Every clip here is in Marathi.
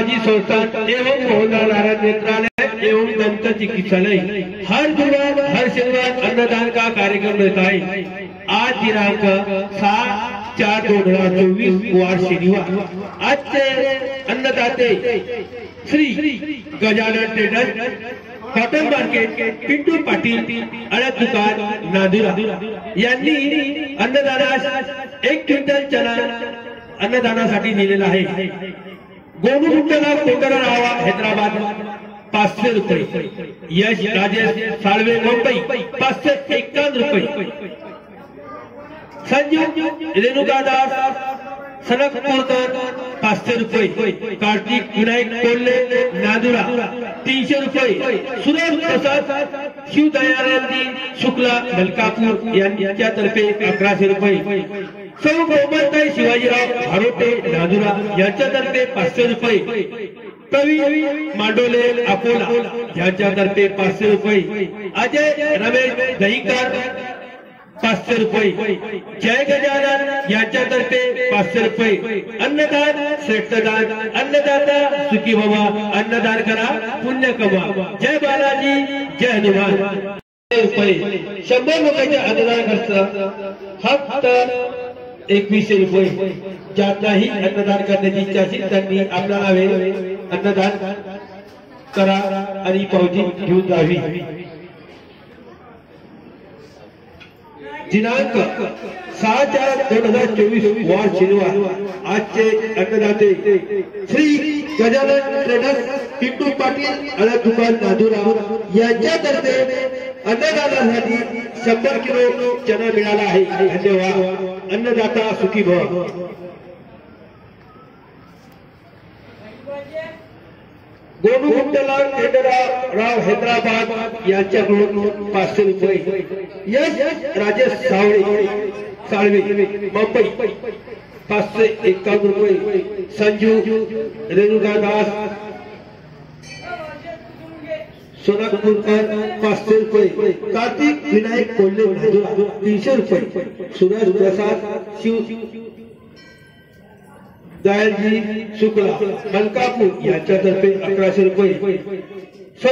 सामाजिक संस्थान एवं मोहनलाल नारायण नेत्रालय एवं दंत चिकित्सालय हर गुरुवार हर शनिवार अन्नदान का कार्यक्रम रहता है। आज दिनांक 7/4/2024 वार शनिवार। आज से अन्नदाते Shri Gajanan traders cotton market Pintu Patil अडत दुकान नांदुरा यांनी अन्नदानास 1 क्विंटल चना अन्नदानासाठी दिलेला आहे। गोनुगुंटला कोंडराव हैदराबाद 500 रुपये, यश राजेश साळवे मुंबई 551 रुपये, संजू रेणुकादास सनकपूरकर 500 रुपये, कार्तिक विनायक कोल्हे नांदुरा 300 रुपये, सुरेश प्रसाद शिवदयानंदी शुक्ला मलकापूर यांच्यातर्फे 1100 रुपये, सौ गोमलताई शिवाजीराव भारोटे नांदुरा यांच्यातर्फे 500 रुपये, प्रवीण मांडोले अकोला यांच्यातर्फे 500 रुपये, अजय रमेश दहीकर 500 रुपये, जय गजानन यांच्यातर्फे 500 रुपये, अन्नदान श्रेष्ठदान, अन्नदाता सुखी भवा, अन्नदान करा पुण्य कमा, जय बालाजी जय हनुमान। रुपये 100 लोकांचे अन्नदान खर्च फक्त 2100 रुपये। ज्यातही अन्नदान करण्याची इच्छा असेल त्यांनी आपल्या नावे अन्नदान करा आणि पावती घेऊन जावी। दिनांक 6/4/2024 वार शनिवार। आजचे अन्नदाते श्री गजानन ट्रेडर्स पिंटू पाटील अडत दुकान नांदुरा यांच्यातर्फे अन्नदानासाठी 100 किलो चना मिळाला आहे। धन्यवाद। अन्नदाता सुखी भव। गोनुगुंटला कोंडराव हैदराबाद यांच्याकडून 500 रुपये, यश राजेश साळवे मुंबई 551 रुपये, संजू रेणुकादास सोनापूरकर 500 रुपये, कार्तिक विनायक कोल्हे नांदुरा 300 रुपये, सुरेश प्रसाद शिव दयालजी शुक्ला मलकापूर यांच्यातर्फे 1100 रुपये, सौ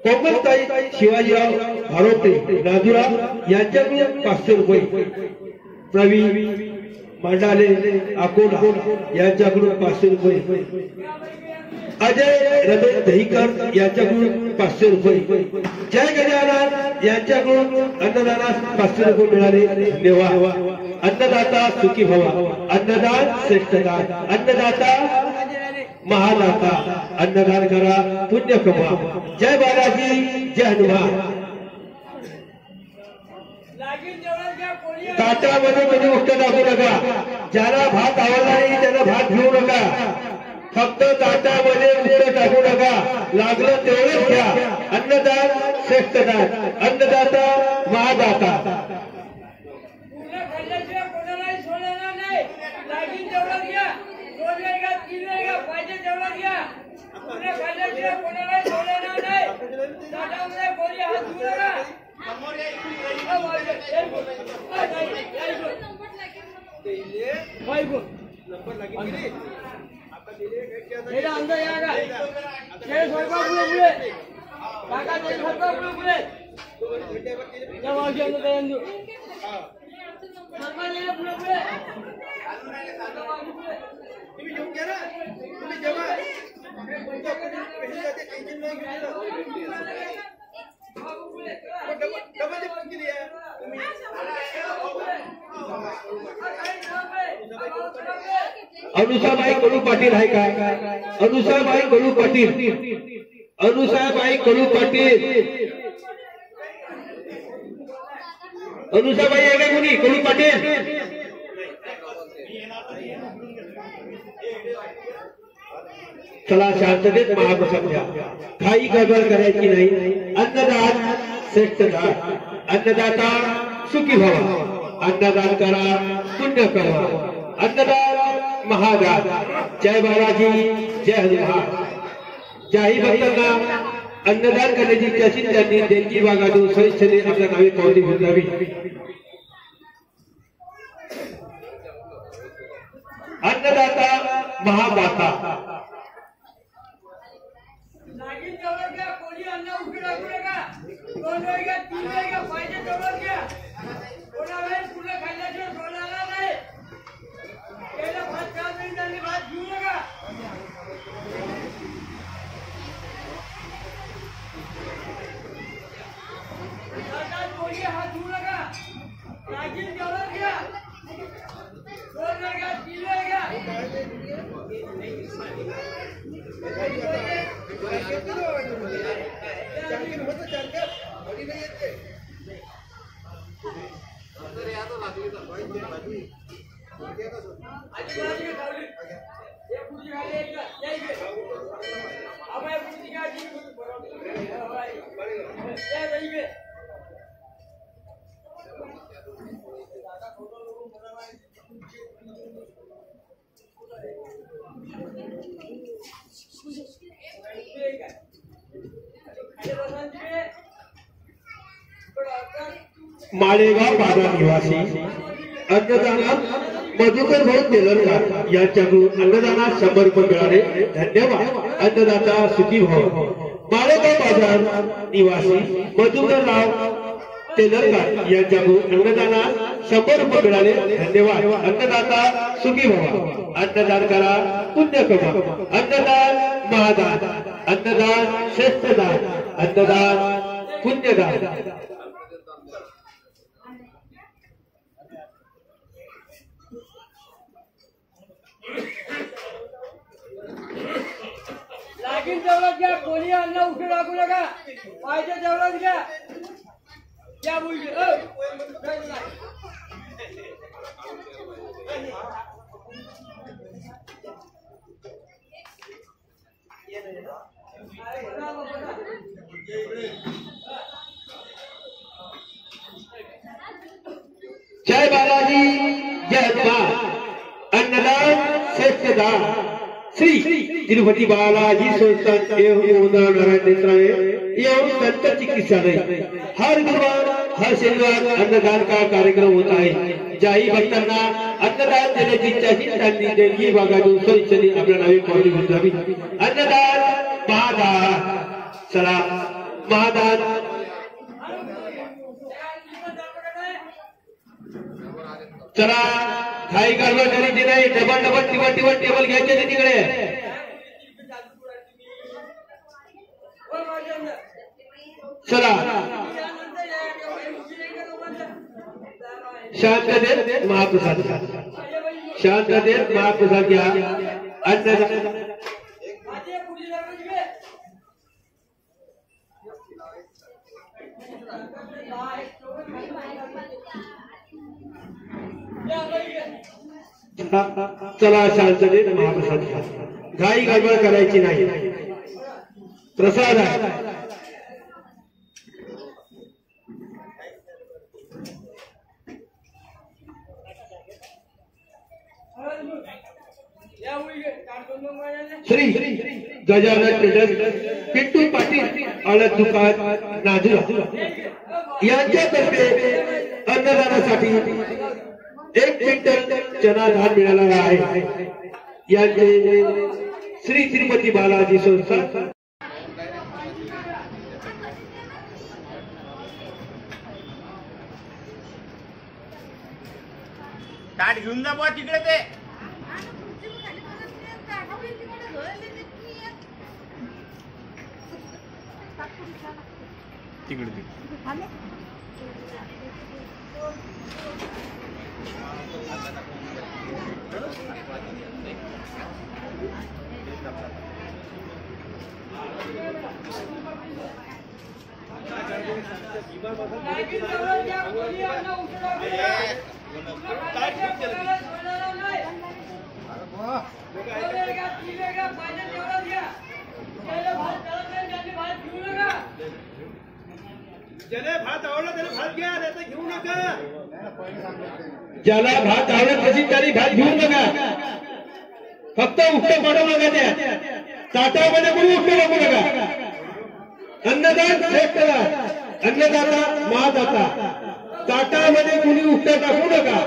कोमलताई शिवाजीराव भारोटे नांदुरा यांच्याकडून 500 रुपये, प्रवीण मांडाले अकोला यांच्याकडून 500 रुपये, अजय रमेश दहीकर यांच्याकडून 500 रुपये, जय गजानन यांच्याकडून अन्नदानास 500 रुपये मिळाले। धन्यवाद। अन्नदाता सुखी भवा, अन्नदान श्रेष्ठदान, अन्नदाता महादाता, अन्नदान करा पुण्य कमा, जय बालाजी जय हनुमान। ताटामध्ये कधी गोष्ट टाकू नका, ज्याला भात आवडला नाही त्याला भात घेऊ नका, फक्त ताटामध्ये उष्ट टाकू नका, लागलं तेवढंच घ्या। अन्नदान श्रेष्ठदान, अन्नदाता महादाता। अनुसाबाई कळू पाटील आहे का? अनुसाबाई कळू पाटील, अनुसाबाई कळू पाटील, अनुसाबाई आहे का कोणी? कळू पाटील चला शांततेत महाप्रसाद घ्या, काही गडबड करायची नाही। अन्नदान श्रेष्ठदान, अन्नदाता सुखी भवा, अन्नदान करा पुण्य करा, अन्नदान महादान। जय बालाजी जय हनुमान। ज्याही भक्तांना अन्नदान करण्याची इच्छा असेल त्यांनी देणगी भागातून स्वेच्छेने आपल्या नावे पावती घेऊन जावी। अन्नदाता महादाता, माळेगाव बाजार निवासी अन्नदाना मधुकर भाऊ तेलरगार यांच्याकडून अन्नदानात 100 रुपये मिळाले. धन्यवाद. अन्नदाता सुखी भाऊ. माळेगाव बाजार निवासी मधुकर राव तेलरगार यांच्याकडून अन्नदानात 100 रुपये मिळाले. धन्यवाद. अन्नदाता सुखी भाऊ. अन्नदान करा, पुण्य कमा. अन्नदान महादान, अन्नदान श्रेष्ठ दान, अन्नदान पुण्यदान. लागेल तेवढंच घ्या. कोणी अन्न उठू लागू नका. पाहिजे तेवढंच घ्या. या मुलगी जय बालाजी, जय हनुमान. अन्नदान श्रेष्ठ दान. श्री तिरुपति बालाजी संस्थान एवं नारायण नेत्रालय एवं संत चिकित्सालय हर गुरुवार हर शनिवार अन्नदान का कार्यक्रम होता है. ज्याही भक्तांना अन्नदान देण्याची इच्छाही त्यांनी देणगी भागातून स्वइच्छेने आपल्या नावे पावती उचलावी. अन्नदान महादान. चला महादान. चला खाई गडबड करायची नाही. डबल डबल टिबल टिबल टेबल घ्यायचे ते तिकडे. चला शांततेत महाप्रसाद घ्या. शांततेत महाप्रसाद घ्या. अन्नदान चला शांततेत महाप्रसाद घ्या. घाई गडबड करायची नाही. प्रसाद आहे. श्री गजानन ट्रेडर्स पिंटू पाटील आळत दुकान नाजुरा यांच्यातर्फे अन्नदानासाठी 1 क्विंटल चना धान मिळाला आहे. यांचे श्री तिरुपति बालाजी संस्थान ताट घेऊन जा बुवा तिकडे. ते तिकडे ज्याला भात आवडला त्याने भात घ्या, नाही तर घेऊ नका. ज्याला भात आवडत असेल त्याने भात घेऊ नका. फक्त उठ्ठ पाडू नका. त्या ताटामध्ये कोणी उठ्ठ टाकू नका. अन्नदान श्रेष्ठ दान. अन्नदाता महादाता. ताटामध्ये कोणी उठ्ठ टाकू नका.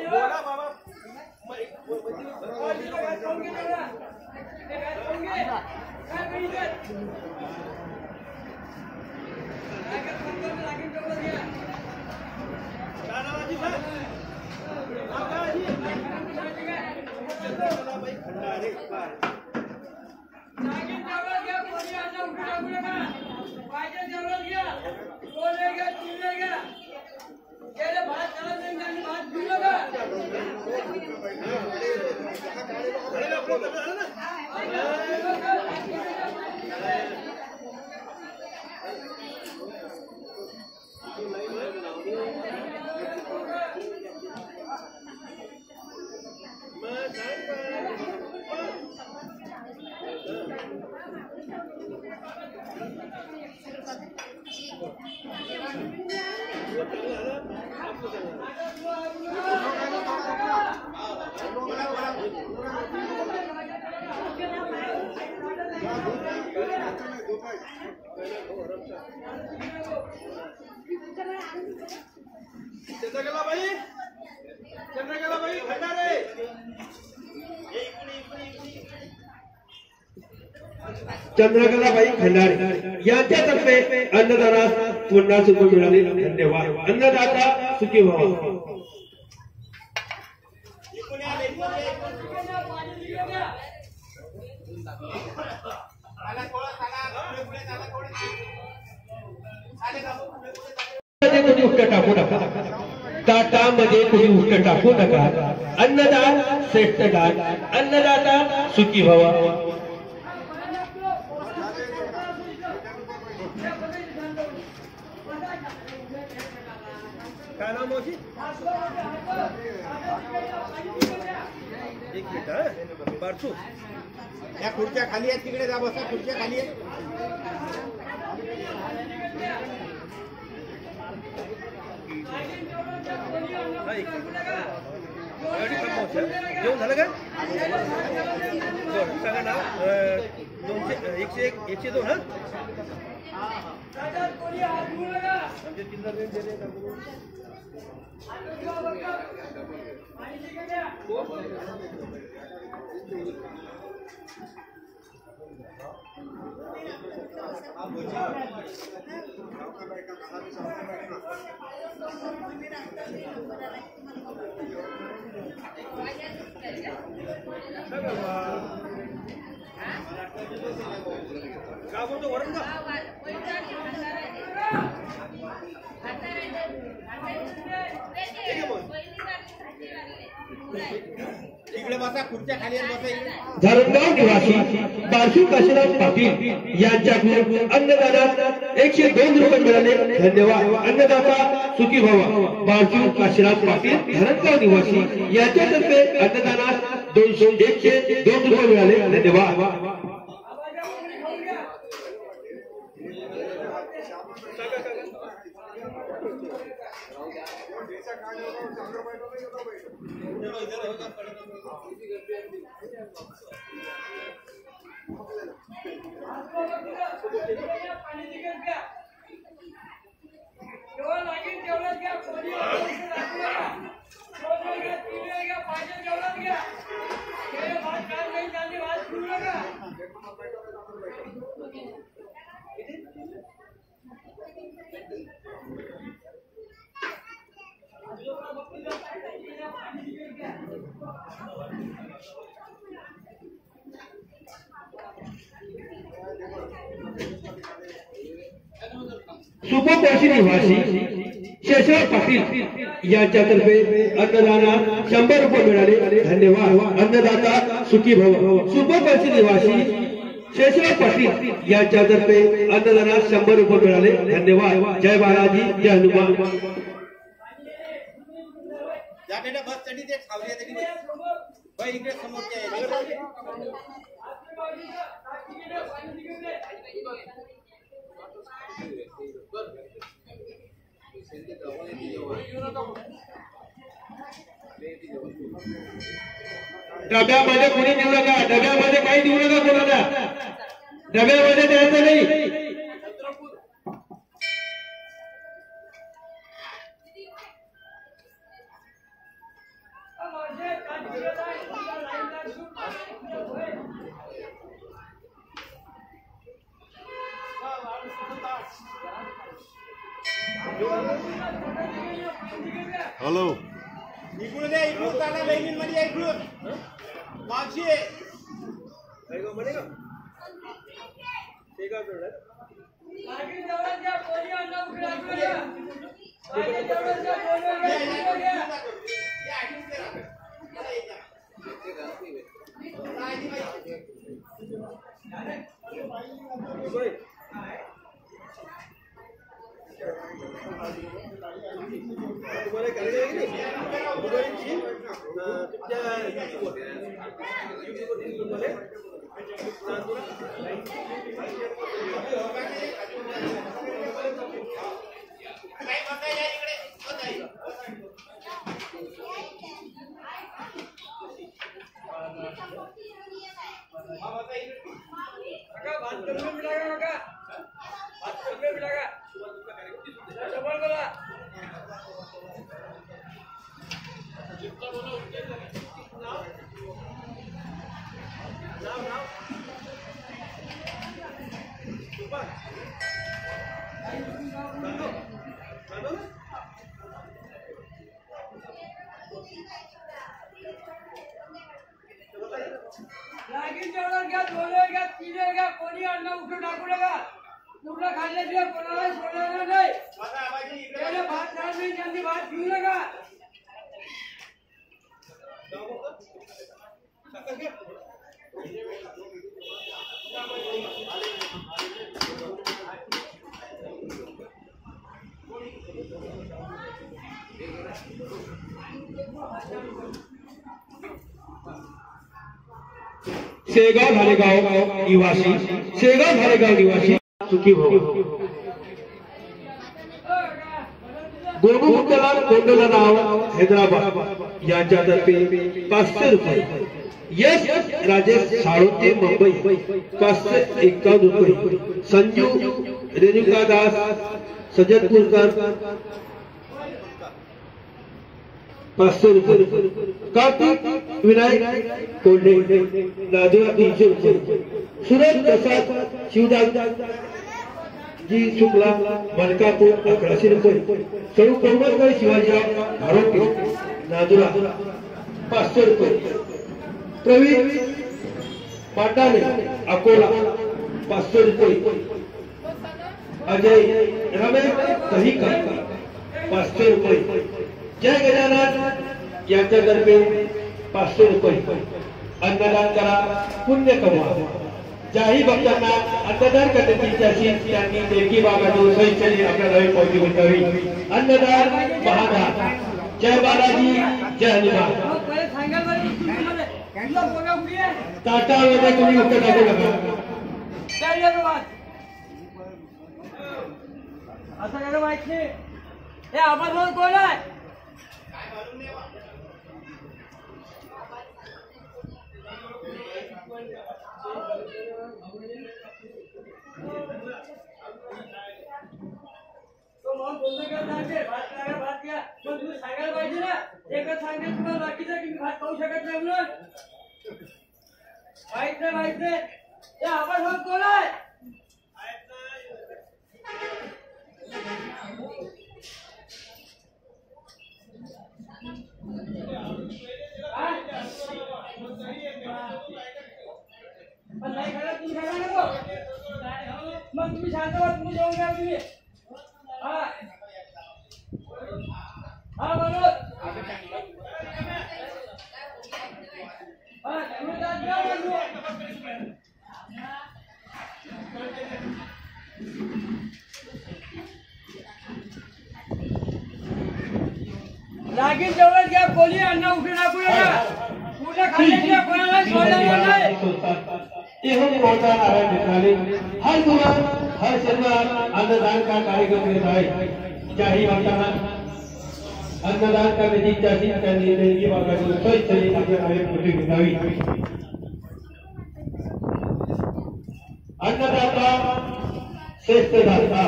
बोला बाबा चंद्रकलाबाई खंडारे चंद्रकलाबाई खंडारे यांच्यातर्फे अन्नदानास पुन्हा सुख मिळाले. धन्यवाद. अन्नदाता सुखी व्हावा. कोणी उष्ट टाकू नका. ताटामध्ये कोणी उष्ट टाकू नका. अन्नदान श्रेष्ठ दान. अन्नदाता सुखी व्हावा. काय नाव मावशी? एक मिनिट बारसू या खुर्च्या खाली आहेत तिकडे जा बसा. खुर्च्या खाली आहेत. जेवण झालं का? बरं सांगा नाव. 200 101 102 हा आमचे 3 दिले. का बोलतो वरून का? इकडे बसा. खुर्च्या खाली बसा. धरणगाव निवासी बारसू काशीनाथ पाटील यांच्याकडून अन्नदानात 102 रुपये मिळाले. धन्यवाद. अन्नदाता सुखी व्हावा. बारसू काशीनाथ पाटील धरणगाव निवासी यांच्यातर्फे अन्नदानात 102 रुपये मिळाले. धन्यवाद. सुपरपक्षी निवासी शेषराव पाटील यांच्यातर्फे अन्नदानात 100 रुपये मिळाले. धन्यवाद. अन्नदाता सुखी भव. सुपरपक्षी निवासी शेषराव पाटील यांच्यातर्फे अन्नदानात 100 रुपये मिळाले. धन्यवाद. जय बालाजी. जय हनुमान. बस चढी ते खावली इकडे समोर डब्यामध्ये कोणी देऊ नका. डब्यामध्ये काही देऊ नका कोणाला. डब्यामध्ये द्यायचं नाही. हॅलो इकडून द्या इकडून काढा बहिणींमध्ये इकडून मावशी लागेल तेवढं द्या, कोणी अन्न उघडं राखू नका. पाहिजे तेवढं द्या, कोणी अन्न उघडं घ्या. काका, भात कमी में मिलाएगा काका, भात कमी में मिलाएगा. डबल बोला. लागेल तेवढं घ्या, दोन वेळ घ्या, तीन वेळ घ्या, कोणी अन्न उठून टाकू नका. पूर्ण खाल्ल्याशिवाय कोणाला सोडणार नाही. त्याला भात खाणार नाही, त्यांनी भात घेऊ नका. शेगाव धारेगाव निवासी सुखी भव. गोनू मुक्तालाल कोंडला नाव हैदराबाद यांच्यातर्फे 500 रुपये. यश राजेश साळुंके मुंबई 551 रुपये. संजू रेणुका दास सजदपूरकर 500 रुपये. कार्तिक विनायक कोल्हे नादुरा 300 रुपये. सूरज प्रसाद शिवदास जी शुक्ला मलकापूर 1100 रुपये. सौ कोमलकर शिवाजीराव आरोपी नादुरा 500 रुपये. प्रवीण पाटाणे अकोला 500 रुपये. अजय रमेश दहीकर 500 रुपये. जय गजानन यांच्यातर्फे 500 रुपये. अन्नदान करा, पुण्य कमवा. ज्याही भक्तांना अन्नदान करण्याची इच्छा असेल त्यांनी देवकी बागातून स्वइच्छेने आपल्या नवीन पावती गुंतवावी. अन्नदान महादान. जय बालाजी, जय हनुमान. पहिले सांगा बरं, तुम्हाला तुला बोला कुठे आहे? ताटामध्ये कोणी उत्तर टाकू नका. काय झालं वाद? असं काय माहित नाही. हे आबाद कोण आहे? तो मग बोलतो का सांगते भात लागेल भात घ्या. पण तुम्ही सांगायला पाहिजे ना. एकच सांगते तुम्हाला बाकीचं की मी भात खाऊ शकत नाही म्हणून. माहित नाही. हे आबाद कोण आहे? पण नाही खायला तुम्ही खायला नको. मग तुम्ही शांत व्हा, तुम्ही जेवण घ्या तुम्ही. हा मनोज, हा तुम्ही जात घ्या मनोज. लागेल तेवढं घ्या, कोणी अन्न उठून टाकू नका. पूर्ण खाल्ल्याशिवाय कोणाला सोडणार नाही. हर गुरुवार हर शनिवार अन्नदान का कार्यक्रम रहता है. ज्याही भक्तांना अन्नदान करण्याची इच्छा असेल त्यांनी देवकी बागातून स्वइच्छेने आपल्या नवीन पावती गुंतवावी. अन्नदाता श्रेष्ठ दाता.